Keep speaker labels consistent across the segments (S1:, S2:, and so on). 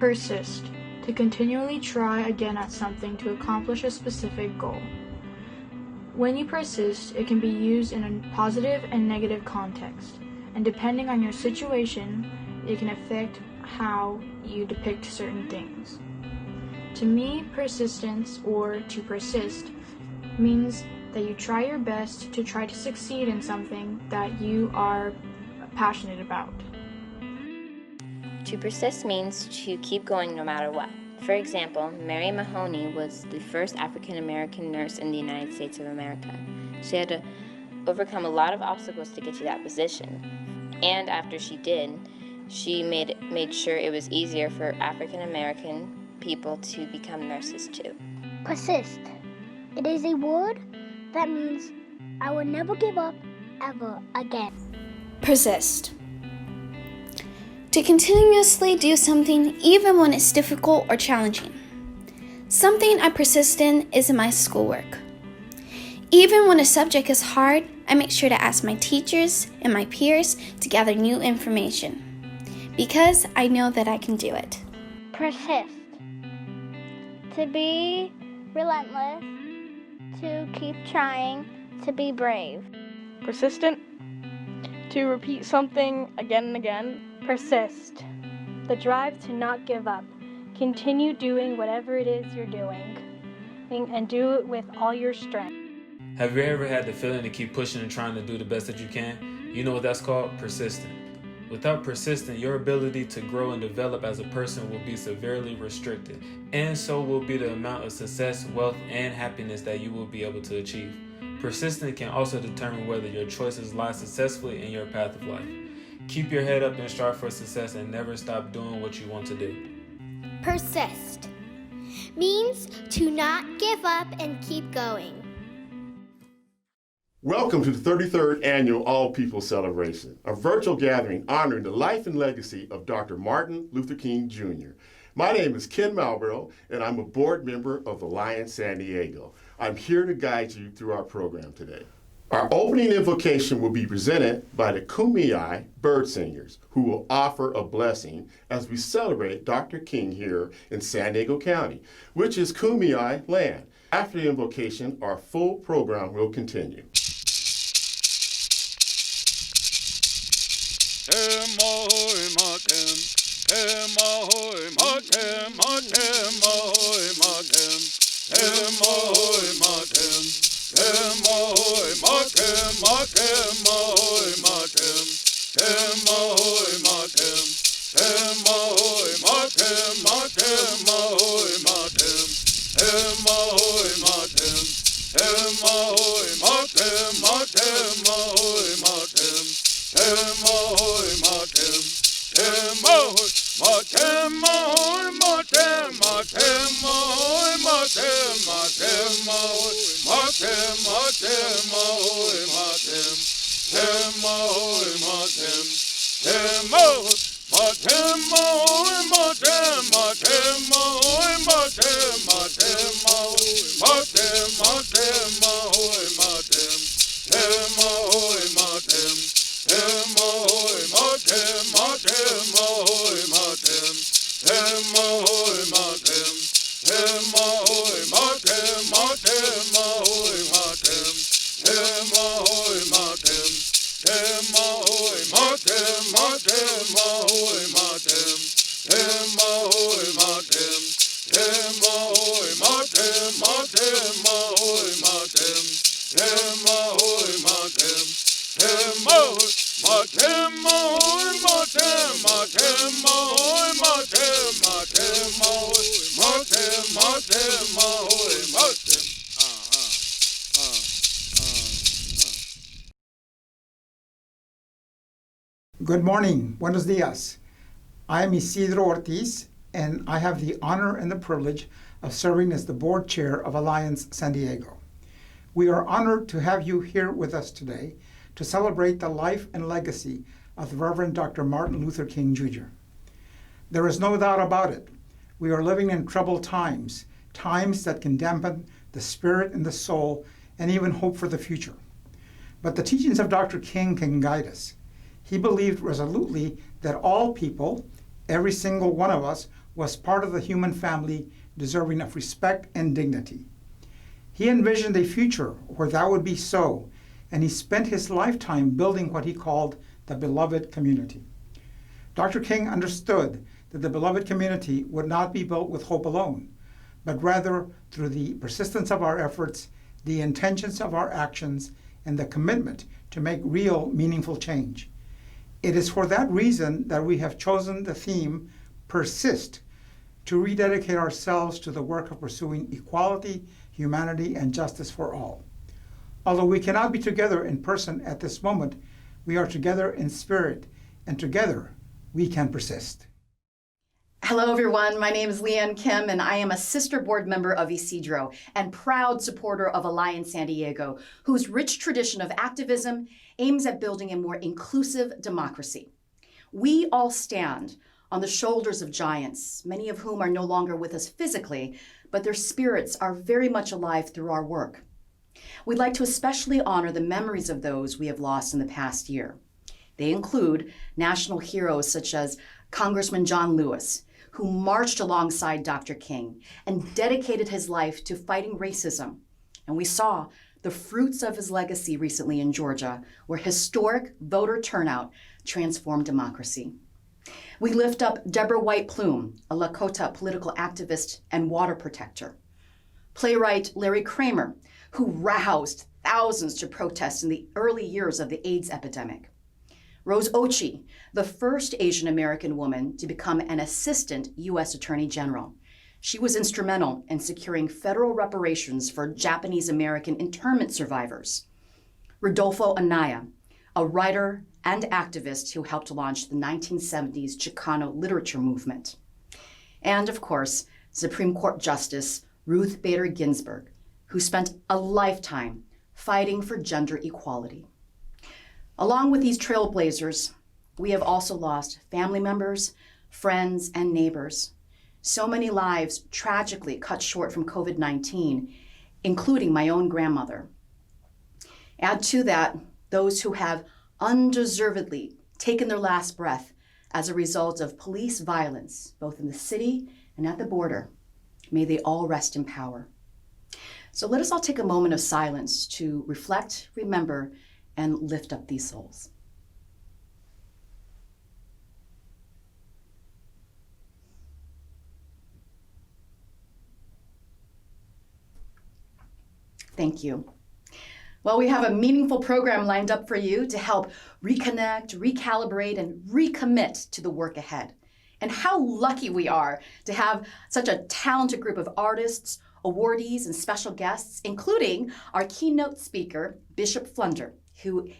S1: Persist. To continually try again at something to accomplish a specific goal. When you persist, it can be used in a positive and negative context, and depending on your situation, it can affect how you depict certain things. To me, persistence, or to persist, means that you try your best to try to succeed in something that you are passionate about.
S2: To persist means to keep going no matter what. For example, Mary Mahoney was the first African-American nurse in the United States of America. She had to overcome a lot of obstacles to get to that position. And after she did, she made sure it was easier for African-American people to become nurses too.
S3: Persist. It is a word that means I will never give up ever again.
S4: Persist. To continuously do something even when it's difficult or challenging. Something I persist in is in my schoolwork. Even when a subject is hard, I make sure to ask my teachers and my peers to gather new information, because I know that I can do it.
S3: Persist. To be relentless, to keep trying, to be brave.
S5: Persistent. To repeat something again and again.
S6: Persist. The drive to not give up. Continue doing whatever it is you're doing, and do it with all your strength.
S7: Have you ever had the feeling to keep pushing and trying to do the best that you can? You know what that's called? Persistent. Without persistent, your ability to grow and develop as a person will be severely restricted, and so will be the amount of success, wealth, and happiness that you will be able to achieve. Persistent can also determine whether your choices lie successfully in your path of life. Keep your head up and strive for success, and never stop doing what you want to do.
S8: Persist means to not give up and keep going.
S9: Welcome to the 33rd Annual All People Celebration, a virtual gathering honoring the life and legacy of Dr. Martin Luther King Jr. My name is Ken Malborough, and I'm a board member of Alliance San Diego. I'm here to guide you through our program today. Our opening invocation will be presented by the Kumeyaay Bird Singers, who will offer a blessing as we celebrate Dr. King here in San Diego County, which is Kumeyaay land. After the invocation, our full program will continue.
S10: Good morning, buenos dias. I am Isidro Ortiz, and I have the honor and the privilege of serving as the board chair of Alliance San Diego. We are honored to have you here with us today to celebrate the life and legacy of the Reverend Dr. Martin Luther King Jr. There is no doubt about it. We are living in troubled times, times that can dampen the spirit and the soul and even hope for the future. But the teachings of Dr. King can guide us. He believed resolutely that all people, every single one of us, was part of the human family deserving of respect and dignity. He envisioned a future where that would be so, and he spent his lifetime building what he called the beloved community. Dr. King understood that the beloved community would not be built with hope alone, but rather through the persistence of our efforts, the intentions of our actions, and the commitment to make real, meaningful change. It is for that reason that we have chosen the theme, Persist, to rededicate ourselves to the work of pursuing equality, humanity, and justice for all. Although we cannot be together in person at this moment, we are together in spirit, and together we can persist.
S11: Hello, everyone. My name is Leanne Kim, and I am a sister board member of Isidro and proud supporter of Alliance San Diego, whose rich tradition of activism aims at building a more inclusive democracy. We all stand on the shoulders of giants, many of whom are no longer with us physically, but their spirits are very much alive through our work. We'd like to especially honor the memories of those we have lost in the past year. They include national heroes such as Congressman John Lewis, who marched alongside Dr. King and dedicated his life to fighting racism. And we saw the fruits of his legacy recently in Georgia, where historic voter turnout transformed democracy. We lift up Deborah White Plume, a Lakota political activist and water protector. Playwright Larry Kramer, who roused thousands to protest in the early years of the AIDS epidemic. Rose Ochi, the first Asian American woman to become an assistant U.S. Attorney General. She was instrumental in securing federal reparations for Japanese American internment survivors. Rodolfo Anaya, a writer and activist who helped launch the 1970s Chicano literature movement. And of course, Supreme Court Justice Ruth Bader Ginsburg, who spent a lifetime fighting for gender equality. Along with these trailblazers, we have also lost family members, friends, and neighbors. So many lives tragically cut short from COVID-19, including my own grandmother. Add to that those who have undeservedly taken their last breath as a result of police violence, both in the city and at the border. May they all rest in power. So let us all take a moment of silence to reflect, remember, and lift up these souls. Thank you. Well, we have a meaningful program lined up for you to help reconnect, recalibrate, and recommit to the work ahead. And how lucky we are to have such a talented group of artists, awardees, and special guests, including our keynote speaker, Bishop Flunder, who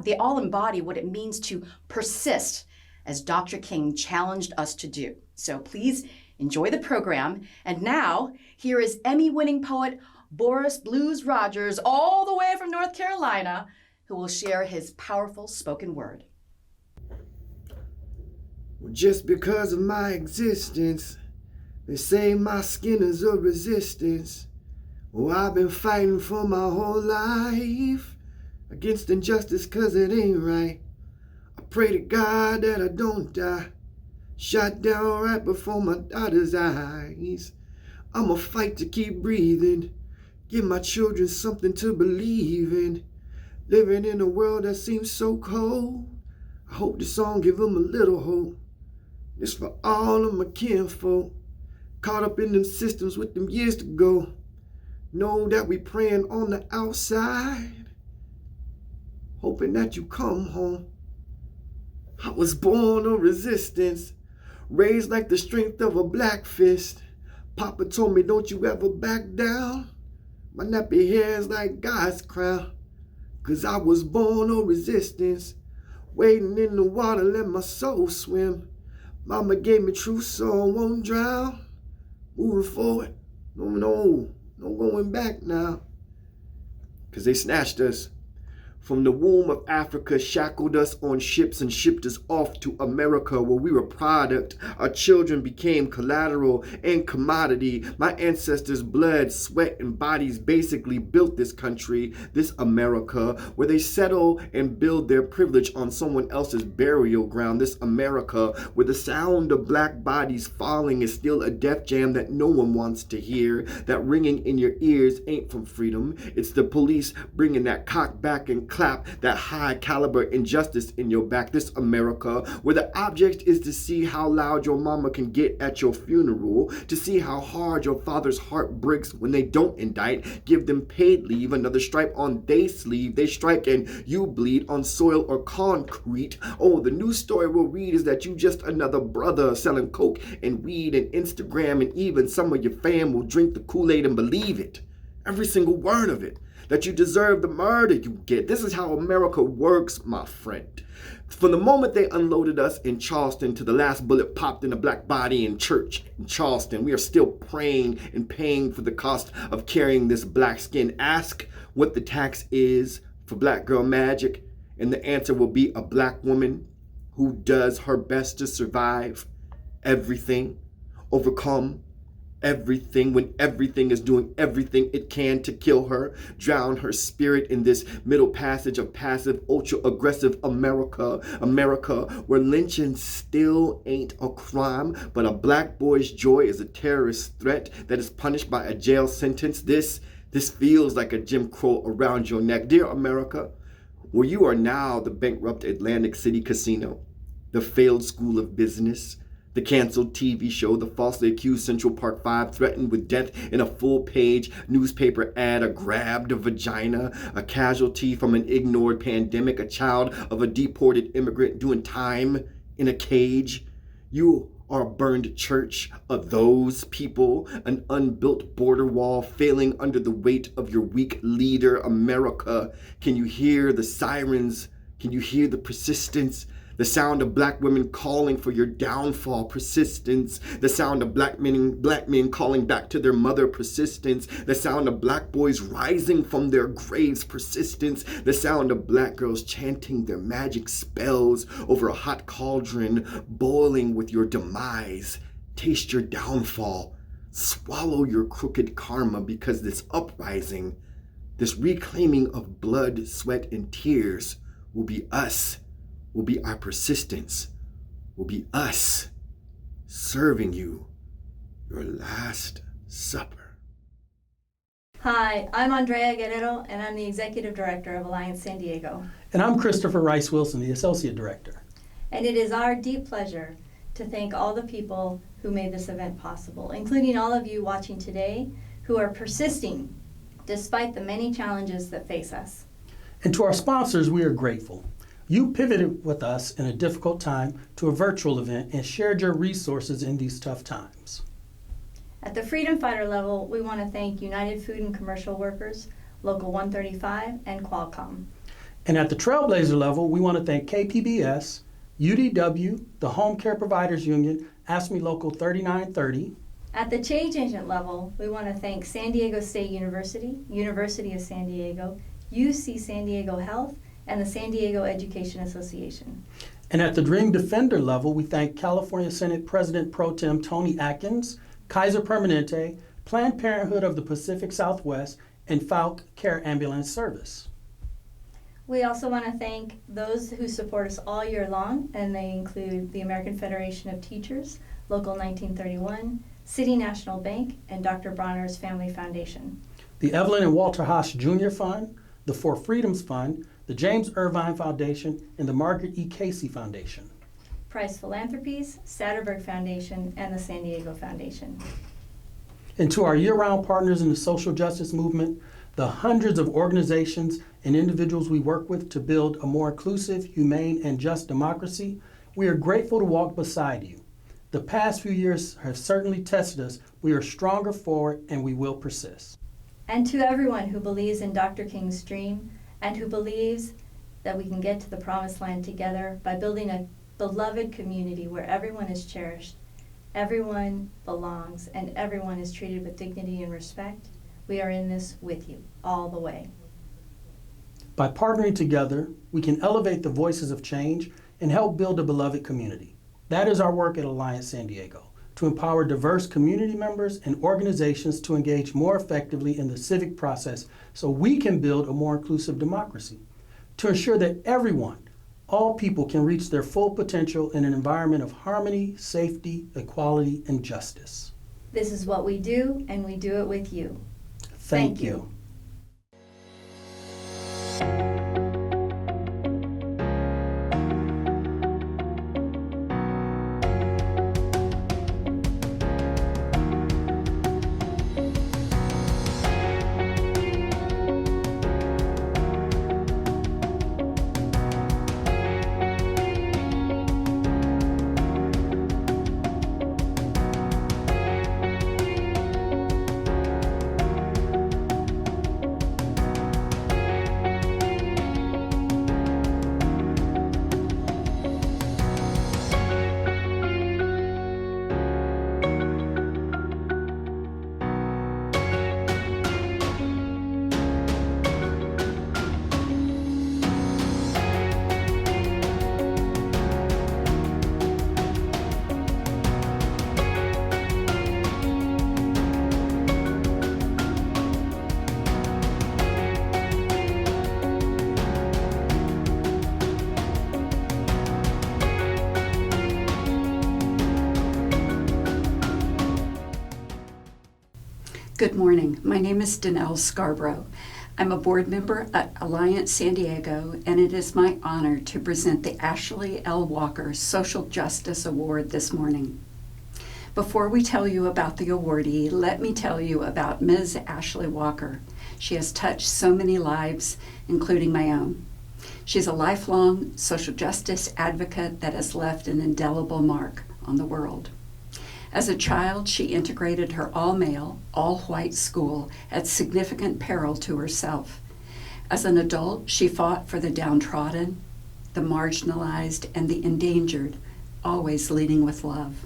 S11: they all embody what it means to persist, as Dr. King challenged us to do. So please enjoy the program. And now, here is Emmy-winning poet Boris Blues Rogers, all the way from North Carolina, who will share his powerful spoken word.
S12: Well, just because of my existence, they say my skin is a resistance. Oh, I've been fighting for my whole life against injustice, cause it ain't right. I pray to God that I don't die, shot down right before my daughter's eyes. I'ma fight to keep breathing, give my children something to believe in. Living in a world that seems so cold, I hope this song give them a little hope. This for all of my kinfolk, caught up in them systems with them years to go. Know that we praying on the outside, hoping that you come home. I was born of resistance, raised like the strength of a black fist. Papa told me, don't you ever back down. My nappy hair is like God's crown, cause I was born of resistance. Wading in the water, let my soul swim. Mama gave me truth so I won't drown. Moving forward, no going back now. Cause they snatched us From the womb of Africa, shackled us on ships and shipped us off to America, where we were product. Our children became collateral and commodity. My ancestors' blood, sweat, and bodies basically built this country, this America, where they settle and build their privilege on someone else's burial ground. This America, where the sound of black bodies falling is still a death jam that no one wants to hear. That ringing in your ears ain't from freedom. It's the police bringing that cock back and clap, that high caliber injustice in your back. This America, where the object is to see how loud your mama can get at your funeral, to see how hard your father's heart breaks when they don't indict, give them paid leave, another stripe on their sleeve. They strike and you bleed on soil or concrete. Oh, the news story we'll read is that you just another brother selling coke and weed and Instagram, and even some of your fam will drink the Kool-Aid and believe it. Every single word of it. That you deserve the murder you get. This is how America works, my friend. From the moment they unloaded us in Charleston to the last bullet popped in a black body in church in Charleston, we are still praying and paying for the cost of carrying this black skin. Ask what the tax is for black girl magic, and the answer will be a black woman who does her best to survive everything, overcome everything when everything is doing everything it can to kill her, drown her spirit in this middle passage of passive, ultra-aggressive America. America, where lynching still ain't a crime, but a black boy's joy is a terrorist threat that is punished by a jail sentence. This feels like a Jim Crow around your neck. Dear America, where you are now the bankrupt Atlantic City casino, the failed school of business, the canceled TV show, the falsely accused Central Park 5 threatened with death in a full-page newspaper ad, a grabbed vagina, a casualty from an ignored pandemic, a child of a deported immigrant doing time in a cage. You are a burned church of those people, an unbuilt border wall failing under the weight of your weak leader, America. Can you hear the sirens? Can you hear the persistence? The sound of black women calling for your downfall, persistence. The sound of black men calling back to their mother, persistence. The sound of black boys rising from their graves, persistence. The sound of black girls chanting their magic spells over a hot cauldron, boiling with your demise. Taste your downfall. Swallow your crooked karma, because this uprising, this reclaiming of blood, sweat, and tears will be us. Will be our persistence, will be us serving you your last supper.
S13: Hi, I'm Andrea Guerrero, and I'm the Executive Director of Alliance San Diego.
S14: And I'm Christopher Rice Wilson, the Associate Director.
S13: And it is our deep pleasure to thank all the people who made this event possible, including all of you watching today who are persisting despite the many challenges that face us.
S14: And to our sponsors, we are grateful. You pivoted with us in a difficult time to a virtual event and shared your resources in these tough times.
S13: At the Freedom Fighter level, we want to thank United Food and Commercial Workers, Local 135, and Qualcomm.
S14: And at the Trailblazer level, we want to thank KPBS, UDW, the Home Care Providers Union, AFSCME Local 3930.
S13: At the Change Agent level, we want to thank San Diego State University, University of San Diego, UC San Diego Health, and the San Diego Education Association.
S14: And at the Dream Defender level, we thank California Senate President Pro Tem Tony Atkins, Kaiser Permanente, Planned Parenthood of the Pacific Southwest, and Falk Care Ambulance Service.
S13: We also want to thank those who support us all year long, and they include the American Federation of Teachers, Local 1931, City National Bank, and Dr. Bronner's Family Foundation.
S14: The Evelyn and Walter Haas Jr. Fund, the Four Freedoms Fund, the James Irvine Foundation, and the Margaret E. Casey Foundation.
S13: Price Philanthropies, Satterberg Foundation, and the San Diego Foundation.
S14: And to our year-round partners in the social justice movement, the hundreds of organizations and individuals we work with to build a more inclusive, humane, and just democracy, we are grateful to walk beside you. The past few years have certainly tested us. We are stronger forward, and we will persist.
S13: And to everyone who believes in Dr. King's dream, and who believes that we can get to the promised land together by building a beloved community where everyone is cherished, everyone belongs, and everyone is treated with dignity and respect, we are in this with you all the way.
S14: By partnering together, we can elevate the voices of change and help build a beloved community. That is our work at Alliance San Diego, to empower diverse community members and organizations to engage more effectively in the civic process so we can build a more inclusive democracy, to ensure that everyone, all people, can reach their full potential in an environment of harmony, safety, equality, and justice.
S13: This is what we do, and we do it with you.
S14: Thank you.
S11: Good morning. My name is Danelle Scarborough. I'm a board member at Alliance San Diego, and it is my honor to present the Ashley L. Walker Social Justice Award this morning. Before we tell you about the awardee, let me tell you about Ms. Ashley Walker. She has touched so many lives, including my own. She's a lifelong social justice advocate that has left an indelible mark on the world. As a child, she integrated her all-male, all-white school at significant peril to herself. As an adult, she fought for the downtrodden, the marginalized, and the endangered, always leading with love.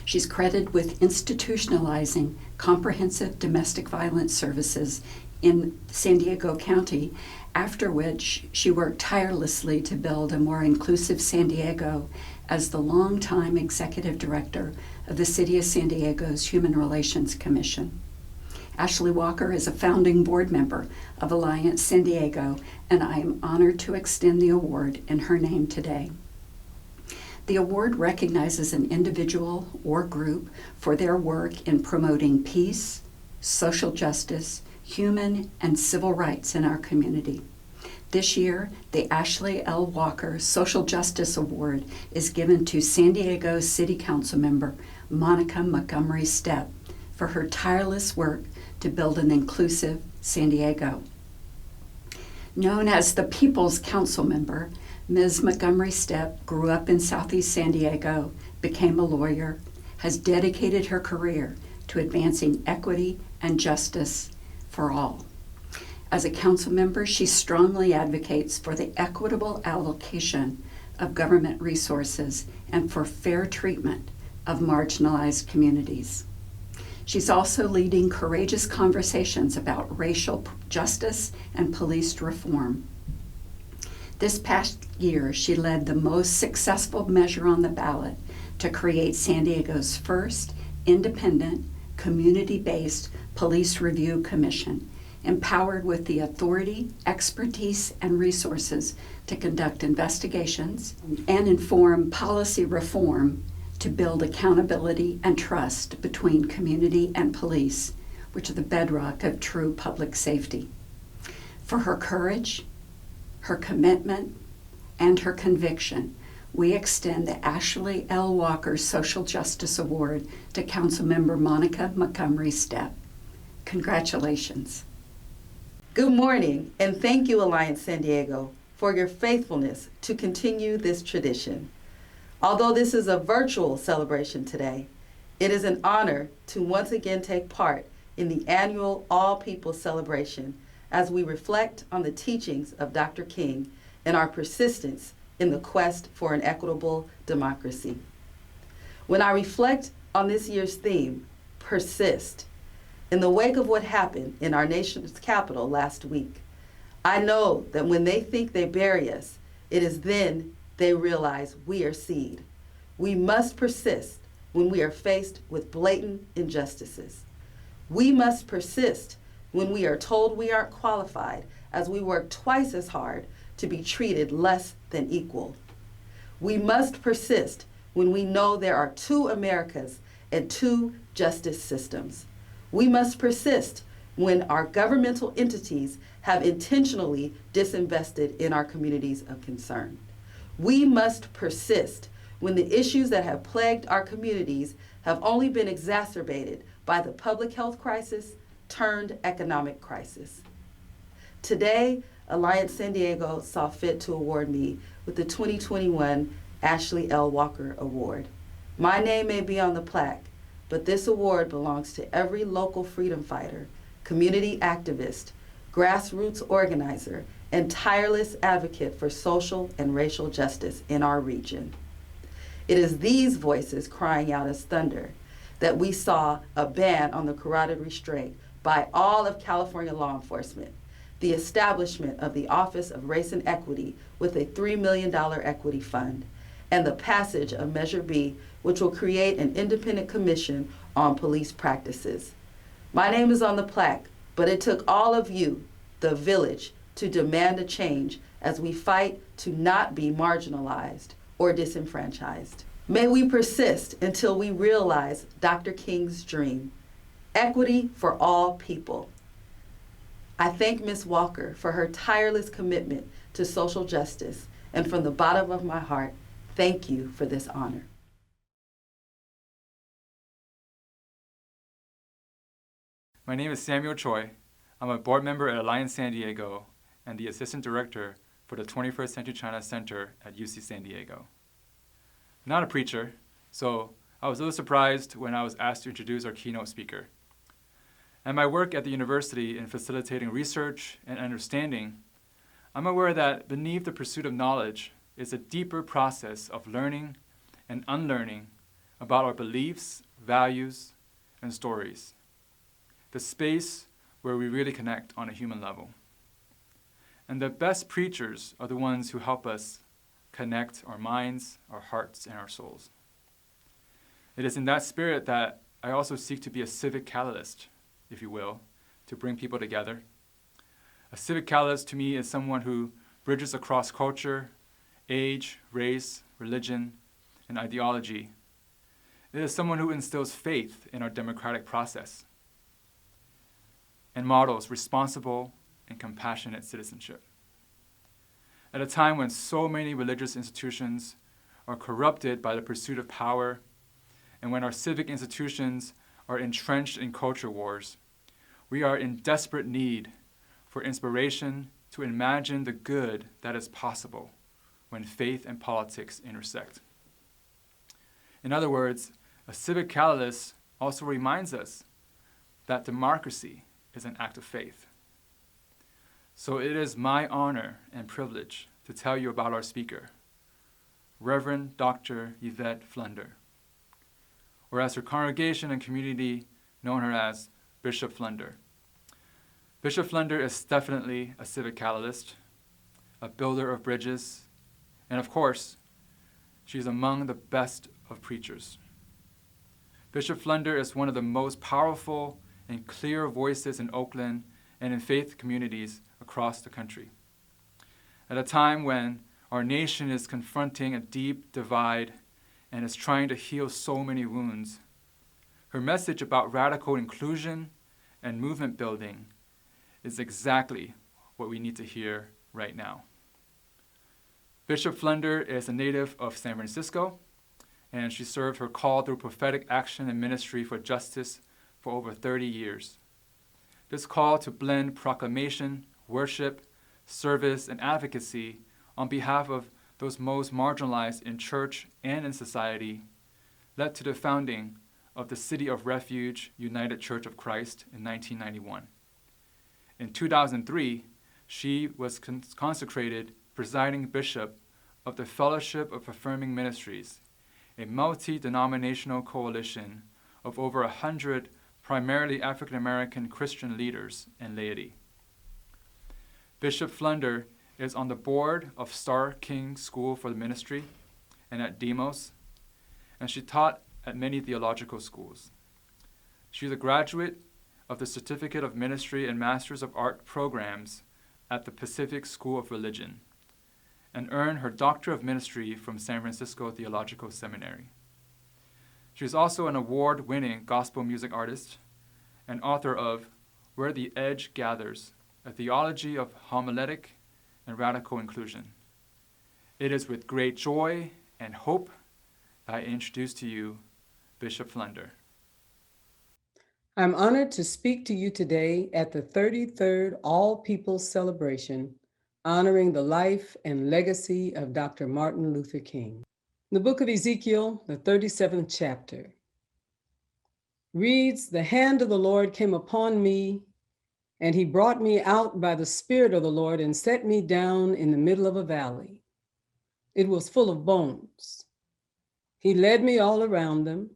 S11: She's credited with institutionalizing comprehensive domestic violence services in San Diego County, after which she worked tirelessly to build a more inclusive San Diego as the longtime executive director of the City of San Diego's Human Relations Commission. Ashley Walker is a founding board member of Alliance San Diego, and I am honored to extend the award in her name today. The award recognizes an individual or group for their work in promoting peace, social justice, human and civil rights in our community. This year, the Ashley L. Walker Social Justice Award is given to San Diego City Council member Monica Montgomery Stepp for her tireless work to build an inclusive San Diego. Known as the People's Council member, Ms. Montgomery Stepp grew up in Southeast San Diego, became a lawyer, has dedicated her career to advancing equity and justice for all. As a council member, she strongly advocates for the equitable allocation of government resources and for fair treatment of marginalized communities. She's also leading courageous conversations about racial justice and police reform. This past year, she led the most successful measure on the ballot to create San Diego's first independent, community-based police review commission, empowered with the authority, expertise, and resources to conduct investigations and inform policy reform to build accountability and trust between community and police, which are the bedrock of true public safety. For her courage, her commitment, and her conviction, we extend the Ashley L. Walker Social Justice Award to Councilmember Monica Montgomery Stepp. Congratulations.
S15: Good morning, and thank you, Alliance San Diego, for your faithfulness to continue this tradition. Although this is a virtual celebration today, it is an honor to once again take part in the annual All People celebration as we reflect on the teachings of Dr. King and our persistence in the quest for an equitable democracy. When I reflect on this year's theme, persist, in the wake of what happened in our nation's capital last week, I know that when they think they bury us, it is then they realize we are seed. We must persist when we are faced with blatant injustices. We must persist when we are told we aren't qualified, as we work twice as hard to be treated less than equal. We must persist when we know there are two Americas and two justice systems. We must persist when our governmental entities have intentionally disinvested in our communities of concern. We must persist when the issues that have plagued our communities have only been exacerbated by the public health crisis turned economic crisis. Today, Alliance San Diego saw fit to award me with the 2021 Ashley L. Walker Award. My name may be on the plaque, but this award belongs to every local freedom fighter, community activist, grassroots organizer, and tireless advocate for social and racial justice in our region. It is these voices crying out as thunder that we saw a ban on the carotid restraint by all of California law enforcement, the establishment of the Office of Race and Equity with a $3 million equity fund, and the passage of Measure B, which will create an independent commission on police practices. My name is on the plaque, but it took all of you, the village, to demand a change as we fight to not be marginalized or disenfranchised. May we persist until we realize Dr. King's dream, equity for all people. I thank Ms. Walker for her tireless commitment to social justice, and from the bottom of my heart, thank you for this honor.
S16: My name is Samuel Choi. I'm a board member at Alliance San Diego and the assistant director for the 21st Century China Center at UC San Diego. I'm not a preacher, so I was a little surprised when I was asked to introduce our keynote speaker. And my work at the university in facilitating research and understanding, I'm aware that beneath the pursuit of knowledge is a deeper process of learning and unlearning about our beliefs, values, and stories. The space where we really connect on a human level. And the best preachers are the ones who help us connect our minds, our hearts, and our souls. It is in that spirit that I also seek to be a civic catalyst, if you will, to bring people together. A civic catalyst to me is someone who bridges across culture, age, race, religion, and ideology. It is someone who instills faith in our democratic process and models responsible and compassionate citizenship. At a time when so many religious institutions are corrupted by the pursuit of power, and when our civic institutions are entrenched in culture wars, we are in desperate need for inspiration to imagine the good that is possible when faith and politics intersect. In other words, a civic catalyst also reminds us that democracy is an act of faith. So it is my honor and privilege to tell you about our speaker, Reverend Dr. Yvette Flunder, or as her congregation and community known her as Bishop Flunder. Bishop Flunder is definitely a civic catalyst, a builder of bridges, and of course, she's among the best of preachers. Bishop Flunder is one of the most powerful and clear voices in Oakland and in faith communities across the country. At a time when our nation is confronting a deep divide and is trying to heal so many wounds, her message about radical inclusion and movement building is exactly what we need to hear right now. Bishop Flunder is a native of San Francisco, and she served her call through prophetic action and ministry for justice for over 30 years. This call to blend proclamation, worship, service, and advocacy on behalf of those most marginalized in church and in society led to the founding of the City of Refuge United Church of Christ in 1991. In 2003, she was consecrated presiding bishop of the Fellowship of Affirming Ministries, a multi-denominational coalition of over 100 primarily African American Christian leaders and laity. Bishop Flunder is on the board of Star King School for the Ministry and at Demos, and she taught at many theological schools. She's a graduate of the Certificate of Ministry and Masters of Art programs at the Pacific School of Religion, and earned her Doctor of Ministry from San Francisco Theological Seminary. She is also an award-winning gospel music artist and author of Where the Edge Gathers, a theology of homiletic and radical inclusion. It is with great joy and hope that I introduce to you Bishop Flunder.
S17: I'm honored to speak to you today at the 33rd All Peoples Celebration, honoring the life and legacy of Dr. Martin Luther King. The book of Ezekiel, the 37th chapter, reads, "The hand of the Lord came upon me, and he brought me out by the Spirit of the Lord and set me down in the middle of a valley. It was full of bones. He led me all around them.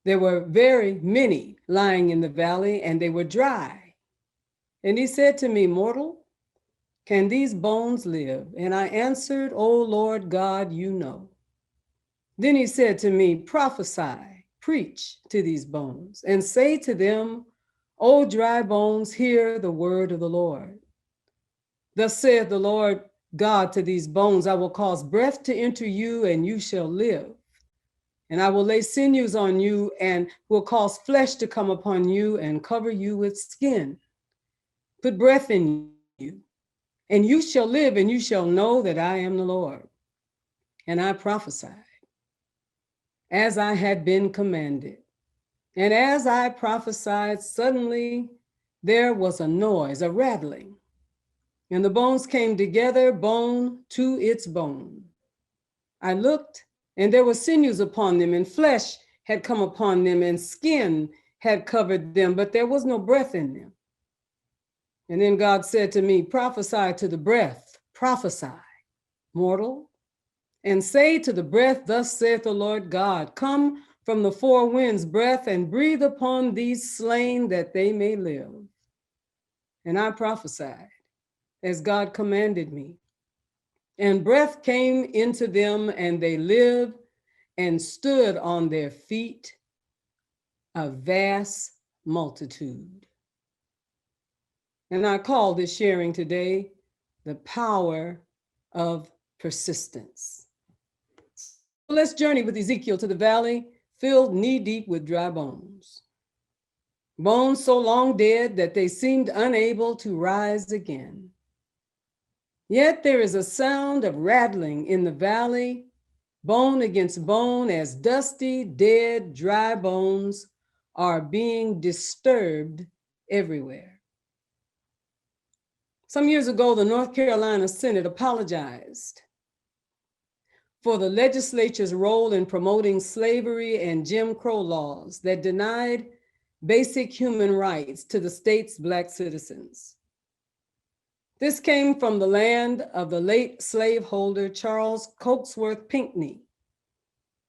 S17: There were very many lying in the valley, and they were dry. And he said to me, 'Mortal, can these bones live?' And I answered, 'O Lord God, you know.' Then he said to me, 'Prophesy, preach to these bones, and say to them, O dry bones, hear the word of the Lord. Thus saith the Lord God to these bones, I will cause breath to enter you, and you shall live. And I will lay sinews on you, and will cause flesh to come upon you, and cover you with skin. Put breath in you, and you shall live, and you shall know that I am the Lord.' And I prophesied, as I had been commanded. And as I prophesied, suddenly there was a noise, a rattling, and the bones came together, bone to its bone. I looked, and there were sinews upon them, and flesh had come upon them, and skin had covered them, but there was no breath in them. And then God said to me, 'Prophesy to the breath, prophesy, mortal, and say to the breath, Thus saith the Lord God, come from the four winds, breath, and breathe upon these slain that they may live.' And I prophesied as God commanded me. And breath came into them, and they lived and stood on their feet, a vast multitude." And I call this sharing today the power of persistence. So let's journey with Ezekiel to the valley filled knee-deep with dry bones. Bones so long dead that they seemed unable to rise again. Yet there is a sound of rattling in the valley, bone against bone, as dusty, dead, dry bones are being disturbed everywhere. Some years ago, the North Carolina Senate apologized for the legislature's role in promoting slavery and Jim Crow laws that denied basic human rights to the state's Black citizens. This came from the land of the late slaveholder Charles Cokesworth Pinckney,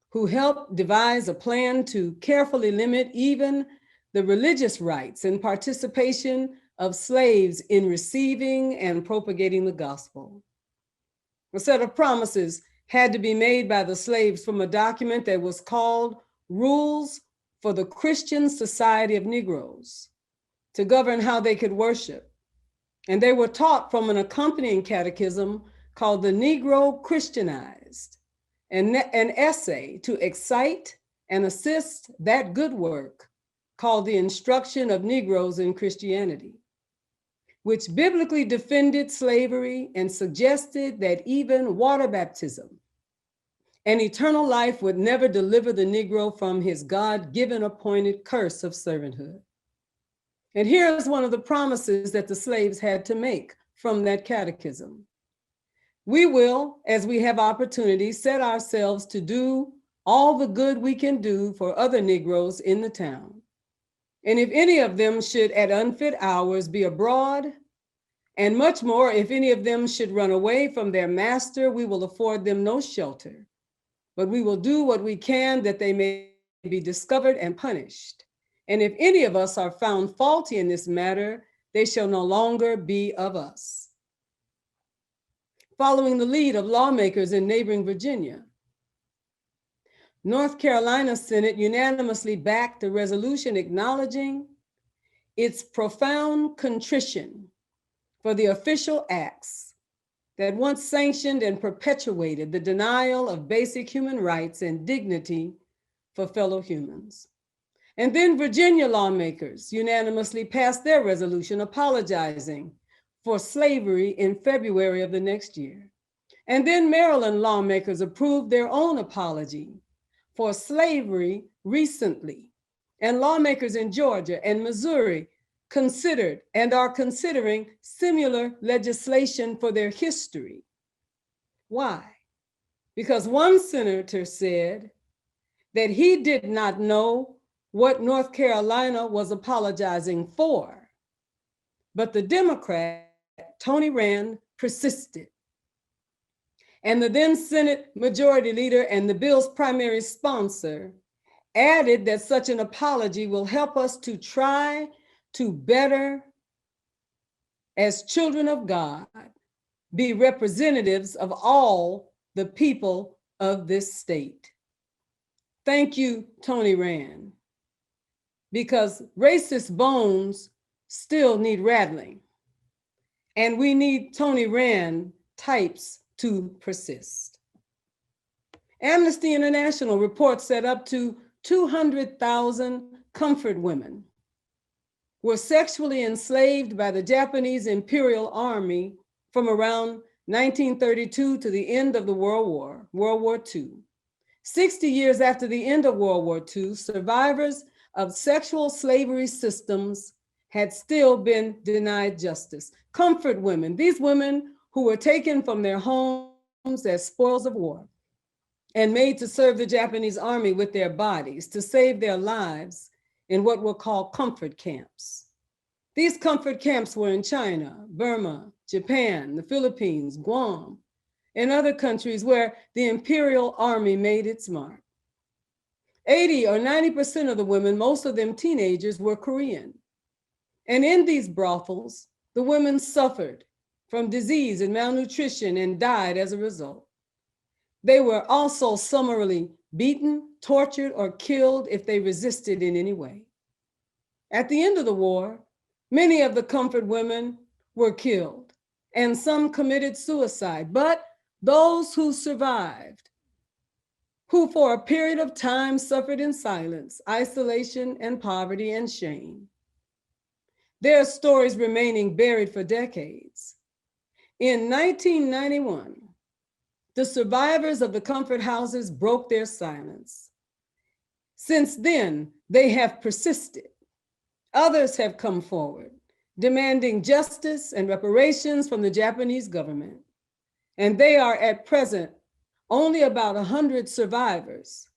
S17: who helped devise a plan to carefully limit even the religious rights and participation of slaves in receiving and propagating the gospel. A set of promises had to be made by the slaves from a document that was called Rules for the Christian Society of Negroes to govern how they could worship. And they were taught from an accompanying catechism called the Negro Christianized, an essay to excite and assist that good work called the Instruction of Negroes in Christianity, which biblically defended slavery and suggested that even water baptism and eternal life would never deliver the Negro from his God-given appointed curse of servanthood. And here's one of the promises that the slaves had to make from that catechism. We will, as we have opportunity, set ourselves to do all the good we can do for other Negroes in the town. And if any of them should at unfit hours be abroad, and much more, if any of them should run away from their master, we will afford them no shelter, but we will do what we can that they may be discovered and punished. And if any of us are found faulty in this matter, they shall no longer be of us. Following the lead of lawmakers in neighboring Virginia, North Carolina Senate unanimously backed a resolution acknowledging its profound contrition for the official acts that once sanctioned and perpetuated the denial of basic human rights and dignity for fellow humans. And then Virginia lawmakers unanimously passed their resolution apologizing for slavery in February of the next year. And then Maryland lawmakers approved their own apology for slavery recently. And lawmakers in Georgia and Missouri considered and are considering similar legislation for their history. Why? Because one senator said that he did not know what North Carolina was apologizing for, but the Democrat, Tony Rand, persisted. And the then Senate Majority Leader and the bill's primary sponsor added that such an apology will help us to try to better, as children of God, be representatives of all the people of this state. Thank you, Tony Rand, because racist bones still need rattling, and we need Tony Rand types to persist. Amnesty International reports that up to 200,000 comfort women were sexually enslaved by the Japanese Imperial Army from around 1932 to the end of the World War II. 60 years after the end of World War II, survivors of sexual slavery systems had still been denied justice. Comfort women, these women who were taken from their homes as spoils of war and made to serve the Japanese army with their bodies to save their lives in what were called comfort camps. These comfort camps were in China, Burma, Japan, the Philippines, Guam, and other countries where the Imperial Army made its mark. 80 or 90% of the women, most of them teenagers, were Korean. And in these brothels, the women suffered from disease and malnutrition and died as a result. They were also summarily beaten, tortured, or killed if they resisted in any way. At the end of the war, many of the comfort women were killed, and some committed suicide. But those who survived, who for a period of time suffered in silence, isolation, and poverty and shame, their stories remaining buried for decades. In 1991, the survivors of the comfort houses broke their silence. Since then, they have persisted. Others have come forward, demanding justice and reparations from the Japanese government. And they are at present only about 100 survivors.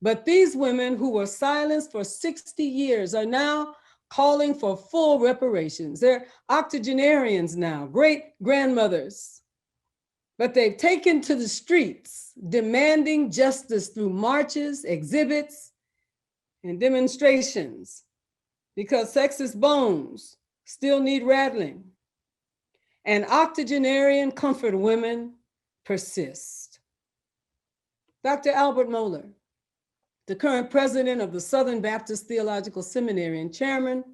S17: But these women who were silenced for 60 years are now calling for full reparations. They're octogenarians now, great grandmothers. But they've taken to the streets demanding justice through marches, exhibits, and demonstrations, because sexist bones still need rattling. And octogenarian comfort women persist. Dr. Albert Mohler, the current president of the Southern Baptist Theological Seminary and chairman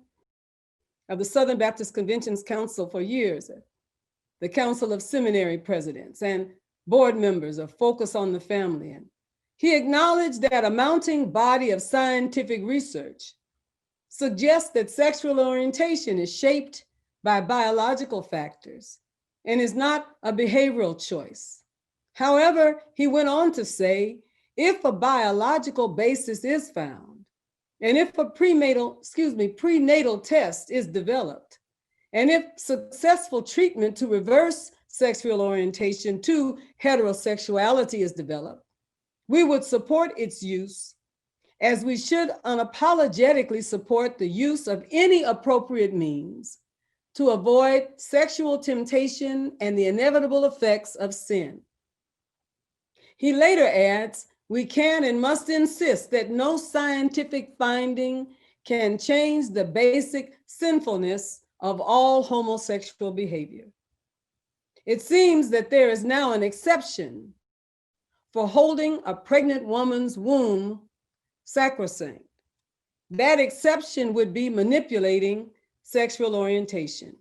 S17: of the Southern Baptist Convention's Council for years, the Council of Seminary Presidents and board members of Focus on the Family. And he acknowledged that a mounting body of scientific research suggests that sexual orientation is shaped by biological factors and is not a behavioral choice. However, he went on to say, if a biological basis is found, and if a prenatal test is developed, and if successful treatment to reverse sexual orientation to heterosexuality is developed, we would support its use, as we should unapologetically support the use of any appropriate means to avoid sexual temptation and the inevitable effects of sin. He later adds, we can and must insist that no scientific finding can change the basic sinfulness of all homosexual behavior. It seems that there is now an exception for holding a pregnant woman's womb sacrosanct. That exception would be manipulating sexual orientation.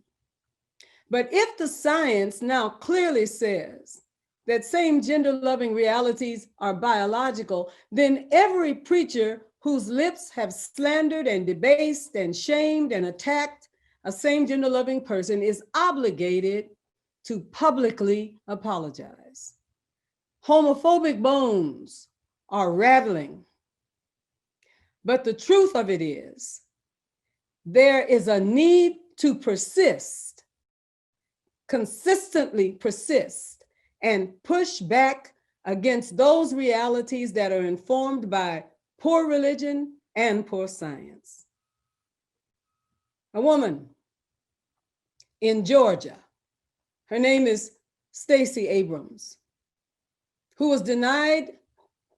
S17: But if the science now clearly says that same gender-loving realities are biological, then every preacher whose lips have slandered and debased and shamed and attacked a same gender-loving person is obligated to publicly apologize. Homophobic bones are rattling. But the truth of it is, there is a need to persist, consistently persist, and push back against those realities that are informed by poor religion and poor science. A woman in Georgia, her name is Stacey Abrams, who was denied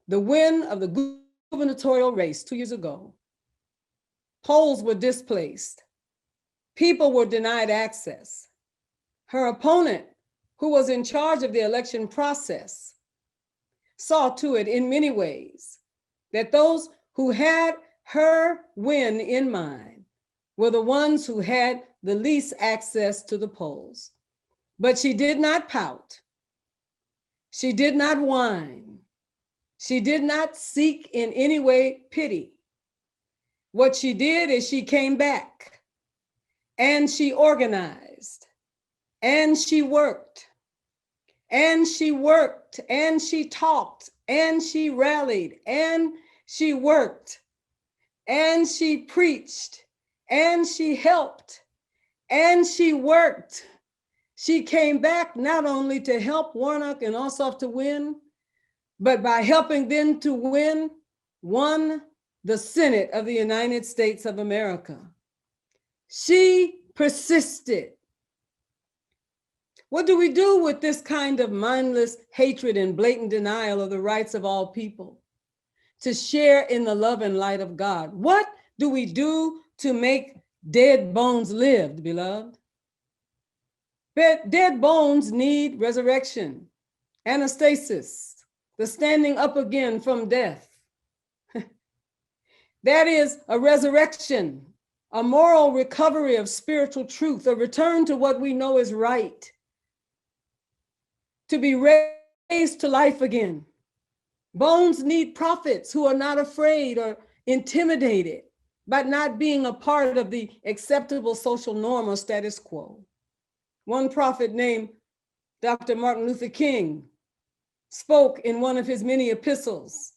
S17: the win of the gubernatorial race 2 years ago. Polls were displaced. People were denied access. Her opponent, who was in charge of the election process, saw to it in many ways that those who had her win in mind were the ones who had the least access to the polls. But she did not pout. She did not whine. She did not seek in any way pity. What she did is she came back and she organized and she worked and she worked and she talked and she rallied and she worked and she preached and she helped and she worked. She came back not only to help Warnock and Ossoff to win, but by helping them to win, won the Senate of the United States of America. She persisted. What do we do with this kind of mindless hatred and blatant denial of the rights of all people to share in the love and light of God? What do we do to make dead bones live, beloved? Dead bones need resurrection, anastasis, the standing up again from death. That is a resurrection, a moral recovery of spiritual truth, a return to what we know is right, to be raised to life again. Bones need prophets who are not afraid or intimidated by not being a part of the acceptable social norm or status quo. One prophet named Dr. Martin Luther King spoke in one of his many epistles.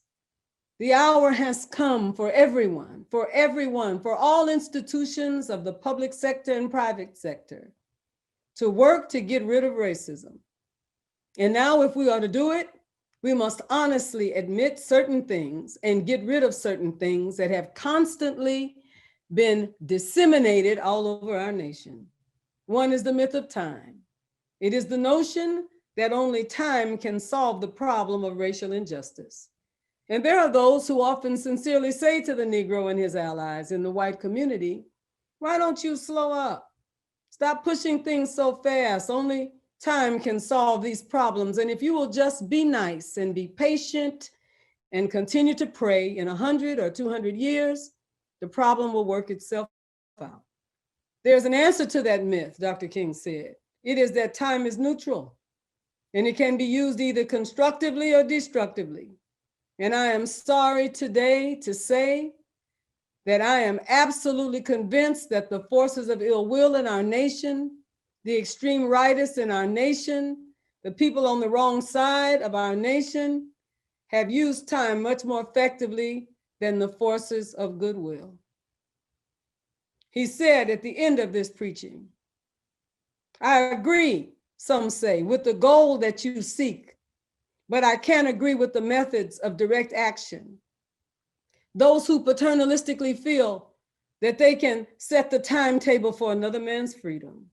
S17: The hour has come for everyone, for all institutions of the public sector and private sector to work to get rid of racism. And now if we are to do it, we must honestly admit certain things and get rid of certain things that have constantly been disseminated all over our nation. One is the myth of time. It is the notion that only time can solve the problem of racial injustice. And there are those who often sincerely say to the Negro and his allies in the white community, why don't you slow up? Stop pushing things so fast. Only time can solve these problems. And if you will just be nice and be patient and continue to pray, in 100 or 200 years, the problem will work itself out. There's an answer to that myth, Dr. King said. It is that time is neutral and it can be used either constructively or destructively. And I am sorry today to say that I am absolutely convinced that the forces of ill will in our nation, the extreme rightists in our nation, the people on the wrong side of our nation have used time much more effectively than the forces of goodwill. He said at the end of this preaching, I agree, some say, with the goal that you seek, but I can't agree with the methods of direct action. Those who paternalistically feel that they can set the timetable for another man's freedom,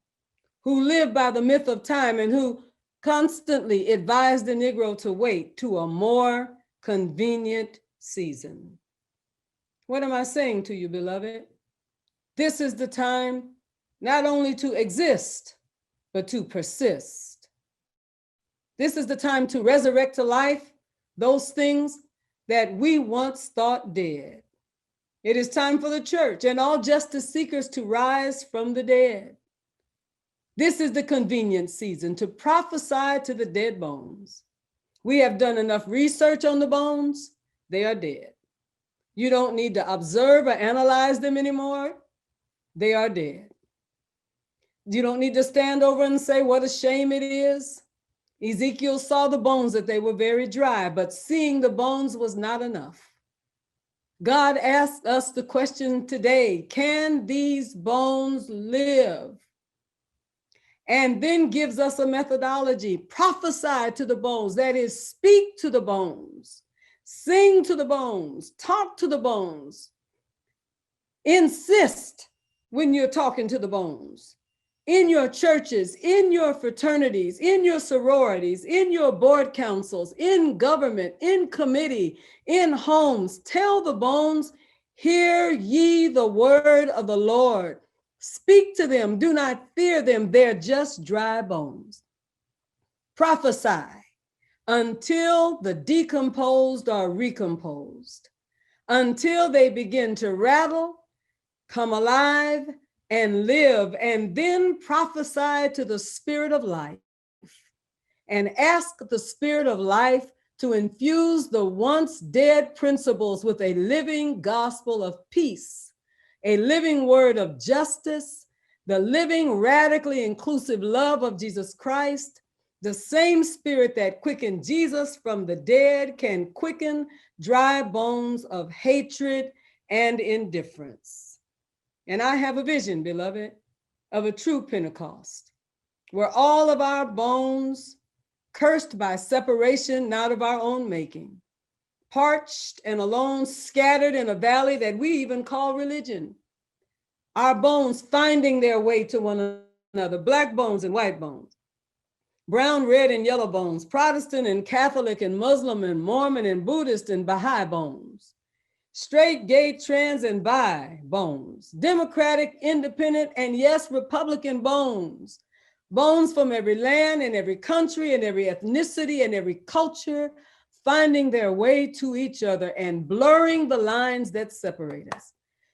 S17: who live by the myth of time and who constantly advise the Negro to wait to a more convenient season. What am I saying to you, beloved? This is the time not only to exist, but to persist. This is the time to resurrect to life those things that we once thought dead. It is time for the church and all justice seekers to rise from the dead. This is the convenient season to prophesy to the dead bones. We have done enough research on the bones. They are dead. You don't need to observe or analyze them anymore. They are dead. You don't need to stand over and say, what a shame it is. Ezekiel saw the bones that they were very dry, but seeing the bones was not enough. God asked us the question today, can these bones live? And then gives us a methodology, prophesy to the bones, that is, speak to the bones, sing to the bones, talk to the bones, insist when you're talking to the bones. In your churches, in your fraternities, in your sororities, in your board councils, in government, in committee, in homes, tell the bones, hear ye the word of the Lord. Speak to them, do not fear them, they're just dry bones. Prophesy until the decomposed are recomposed, until they begin to rattle, come alive, and live, and then prophesy to the spirit of life and ask the spirit of life to infuse the once dead principles with a living gospel of peace, a living word of justice, the living radically inclusive love of Jesus Christ. The same spirit that quickened Jesus from the dead can quicken dry bones of hatred and indifference. And I have a vision, beloved, of a true Pentecost, where all of our bones, cursed by separation, not of our own making, parched and alone, scattered in a valley that we even call religion, our bones finding their way to one another, black bones and white bones, brown, red, and yellow bones, Protestant and Catholic and Muslim and Mormon and Buddhist and Baha'i bones, straight, gay, trans, and bi bones, Democratic, independent, and yes, Republican bones, bones from every land and every country and every ethnicity and every culture, finding their way to each other and blurring the lines that separate us,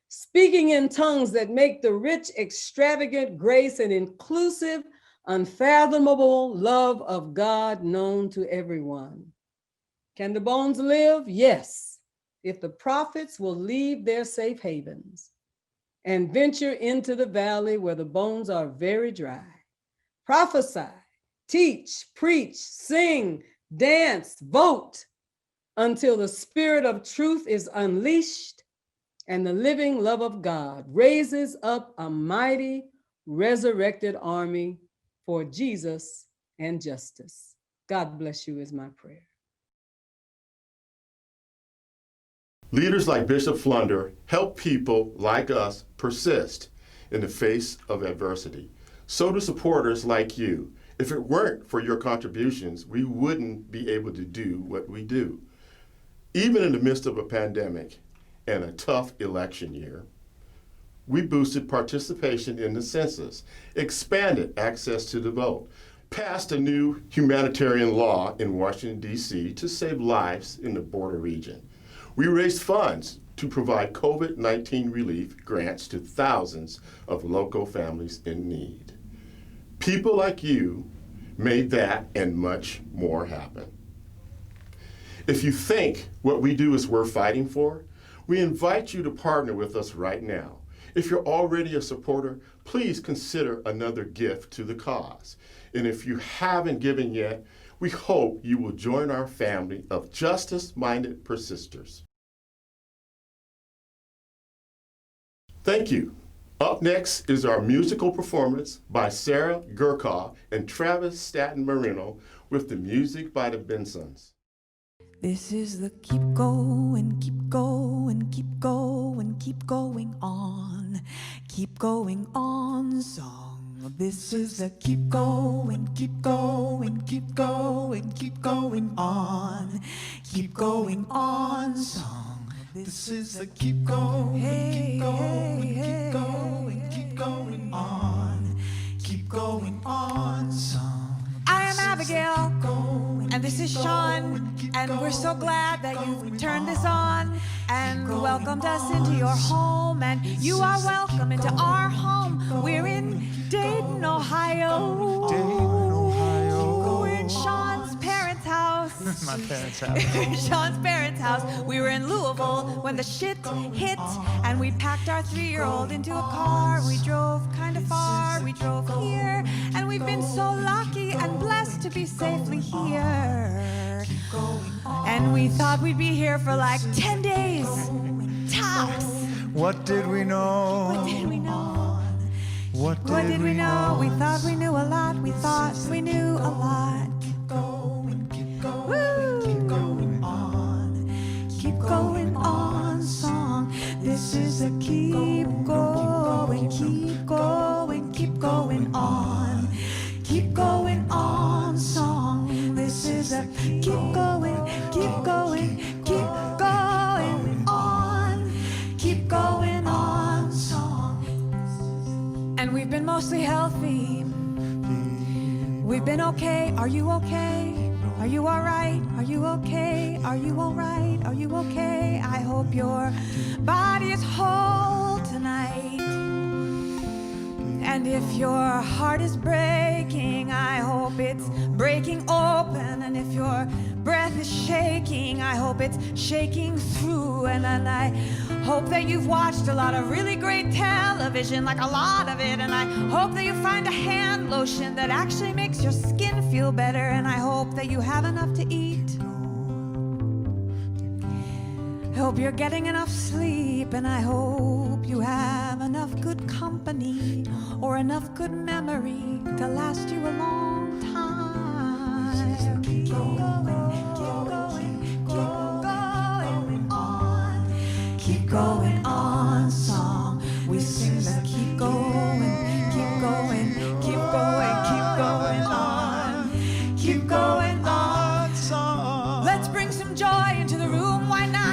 S17: speaking in tongues that make the rich, extravagant grace and inclusive, unfathomable love of God known to everyone. Can the bones live? Yes. If the prophets will leave their safe havens and venture into the valley where the bones are very dry. Prophesy, teach, preach, sing, dance, vote until the spirit of truth is unleashed and the living love of God raises up a mighty resurrected army for Jesus and justice. God bless you is my prayer.
S9: Leaders like Bishop Flunder help people like us persist in the face of adversity. So do supporters like you. If it weren't for your contributions, we wouldn't be able to do what we do. Even in the midst of a pandemic and a tough election year, we boosted participation in the census, expanded access to the vote, passed a new humanitarian law in Washington, D.C. to save lives in the border region. We raised funds to provide COVID-19 relief grants to thousands of local families in need. People like you made that and much more happen. If you think what we do is worth fighting for, we invite you to partner with us right now. If you're already a supporter, please consider another gift to the cause. And if you haven't given yet, we hope you will join our family of justice-minded persisters. Thank you. Up next is our musical performance by Sarah Gurkoff and Travis Staten Marino with the music by the Bensons.
S18: This is the keep going, keep going, keep going, keep going on song. This is the keep going, keep going, keep going, keep going on song. This is the keep going, keep going, keep going, keep going on. welcomed us into your home, and you are welcome into our home. We're in Dayton, Ohio. We're in Sean's parents' house.
S16: My parents' house.
S18: Sean's parents' house. We were in Louisville when the shit hit, and we packed our 3-year-old into a car. We drove kind of far. We drove here, and we've been so lucky and blessed to be safely here. And we thought we'd be here for like 10 days, tops.
S19: What did we know?
S18: What did we know?
S19: What
S18: did we know? We thought we knew a lot. We thought we knew a lot. Keep going, keep going, keep going on. Keep going on song. This is a keep going, keep going, keep going on. Keep going on song. This is a keep going, keep going, keep going on. Keep going on song. And we've been mostly healthy. We've been okay. Are you okay? Are you alright? Are you okay? Are you alright? Are you okay? I hope your body is whole tonight. And if your heart is breaking, I hope it's breaking open. And if your breath is shaking, I hope it's shaking through. And I hope that you've watched a lot of really great television, like a lot of it. And I hope that you find a hand lotion that actually makes your skin feel better. And I hope that you have enough to eat. I hope you're getting enough sleep, and I hope you have enough good company or enough good memory to last you a long time. Keep going, keep going, keep going on. Keep going on song. We sing the keep going, keep going, keep going, keep going on. Keep going on song. Let's bring some joy into the room, why not?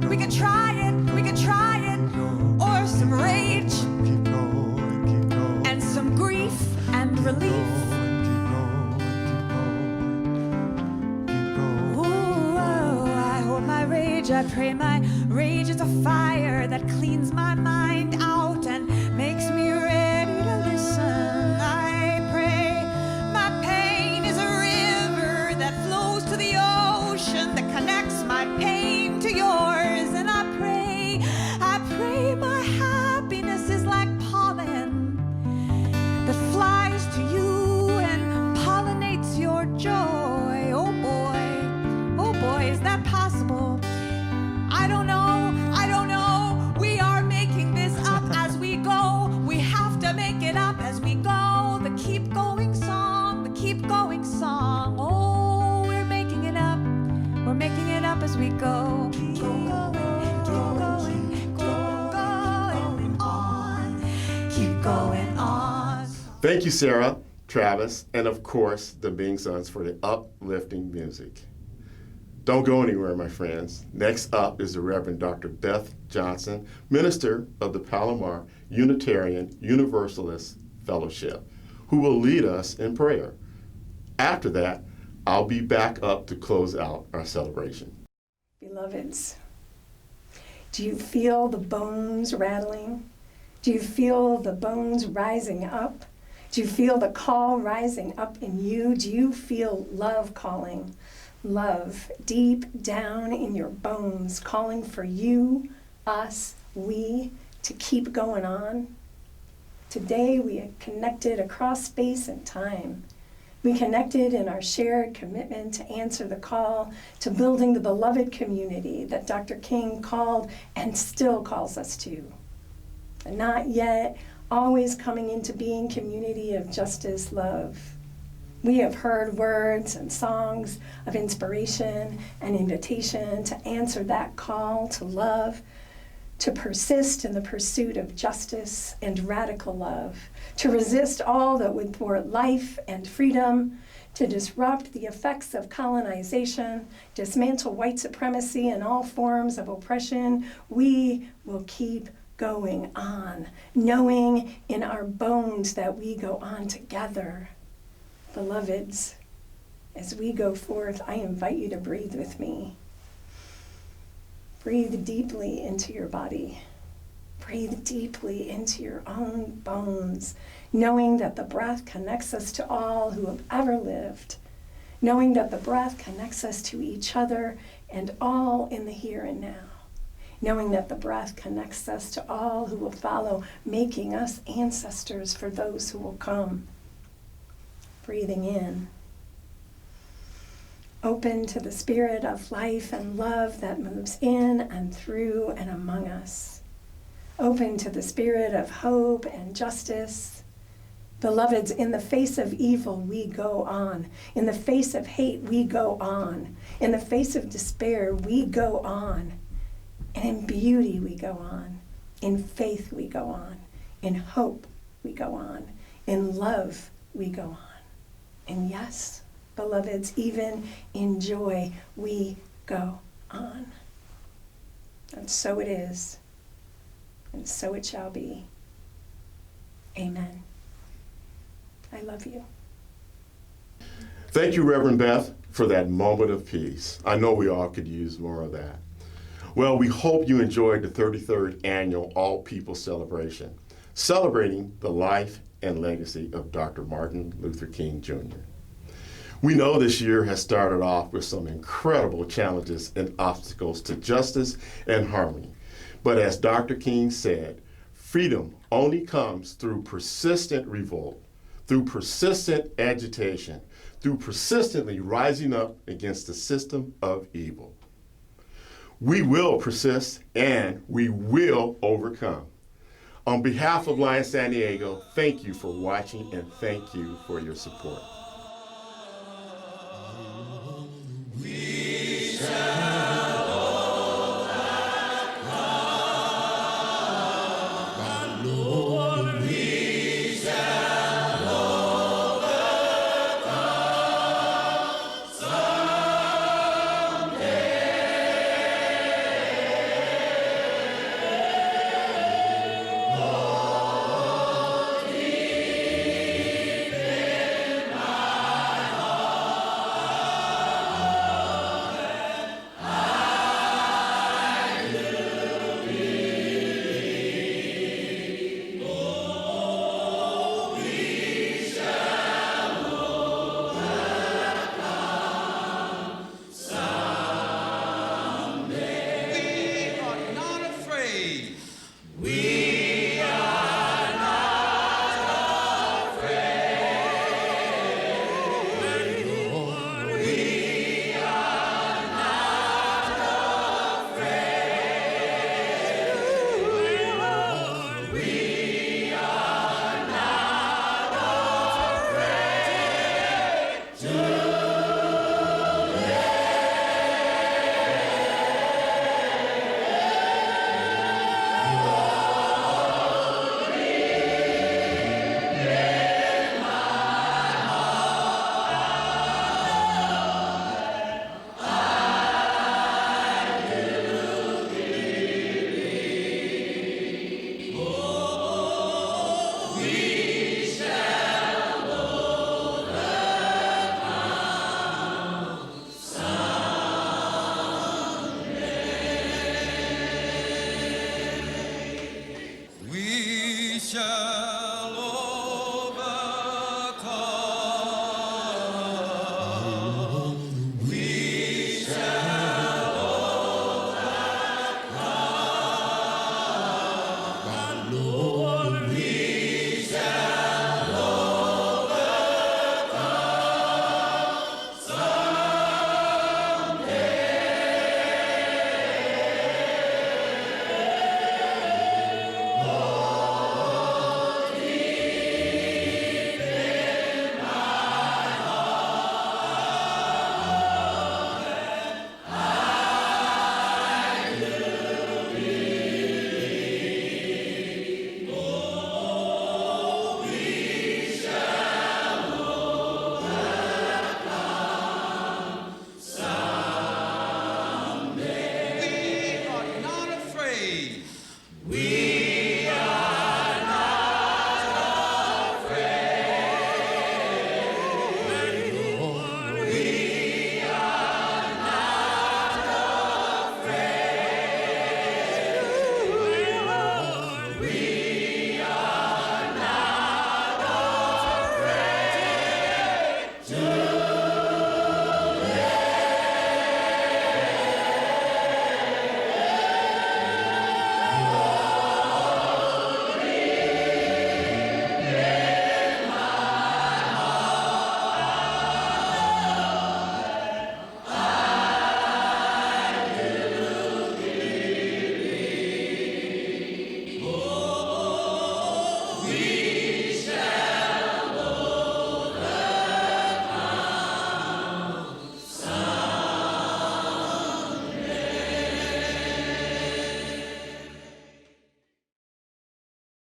S18: We can try it, or some rage, and some grief and relief. Ooh, I hold my rage, I pray my rage is a fire that cleans my mind out and makes me ready to listen. I pray my pain is a river that flows to the ocean that connects my pain to yours. And I pray my happiness is like pollen that flies to you and pollinates your joy. Oh boy, is that possible? I don't know. We are making this up as we go. We have to make it up as we go. The keep going song, the keep going song. Oh, we're making it up. We're making it up as we go. Keep going, keep going, keep going on. Keep going on.
S9: Thank you, Sarah, Travis, and of course, the Bing Sons for the uplifting music. Don't go anywhere, my friends. Next up is the Reverend Dr. Beth Johnson, minister of the Palomar Unitarian Universalist Fellowship, who will lead us in prayer. After that, I'll be back up to close out our celebration.
S20: Beloveds, do you feel the bones rattling? Do you feel the bones rising up? Do you feel the call rising up in you? Do you feel love calling? Love deep down in your bones, calling for you, us, we, to keep going on? Today we are connected across space and time. We connected in our shared commitment to answer the call to building the beloved community that Dr. King called and still calls us to. A not yet, always coming into being community of justice, love. We have heard words and songs of inspiration and invitation to answer that call to love, to persist in the pursuit of justice and radical love, to resist all that would thwart life and freedom, to disrupt the effects of colonization, dismantle white supremacy and all forms of oppression. We will keep going on, knowing in our bones that we go on together. Beloveds, as we go forth, I invite you to breathe with me. Breathe deeply into your body. Breathe deeply into your own bones, knowing that the breath connects us to all who have ever lived, knowing that the breath connects us to each other and all in the here and now, knowing that the breath connects us to all who will follow, making us ancestors for those who will come. Breathing in. Open to the spirit of life and love that moves in and through and among us. Open to the spirit of hope and justice. Beloveds, in the face of evil, we go on. In the face of hate, we go on. In the face of despair, we go on. And in beauty, we go on. In faith, we go on. In hope, we go on. In love, we go on. And yes, beloveds, even in joy, we go on. And so it is, and so it shall be. Amen. I love you.
S9: Thank you, Reverend Beth, for that moment of peace. I know we all could use more of that. Well, we hope you enjoyed the 33rd Annual All People Celebration, celebrating the life and legacy of Dr. Martin Luther King Jr. We know this year has started off with some incredible challenges and obstacles to justice and harmony. But as Dr. King said, freedom only comes through persistent revolt, through persistent agitation, through persistently rising up against the system of evil. We will persist and we will overcome. On behalf of Lions San Diego, thank you for watching and thank you for your support.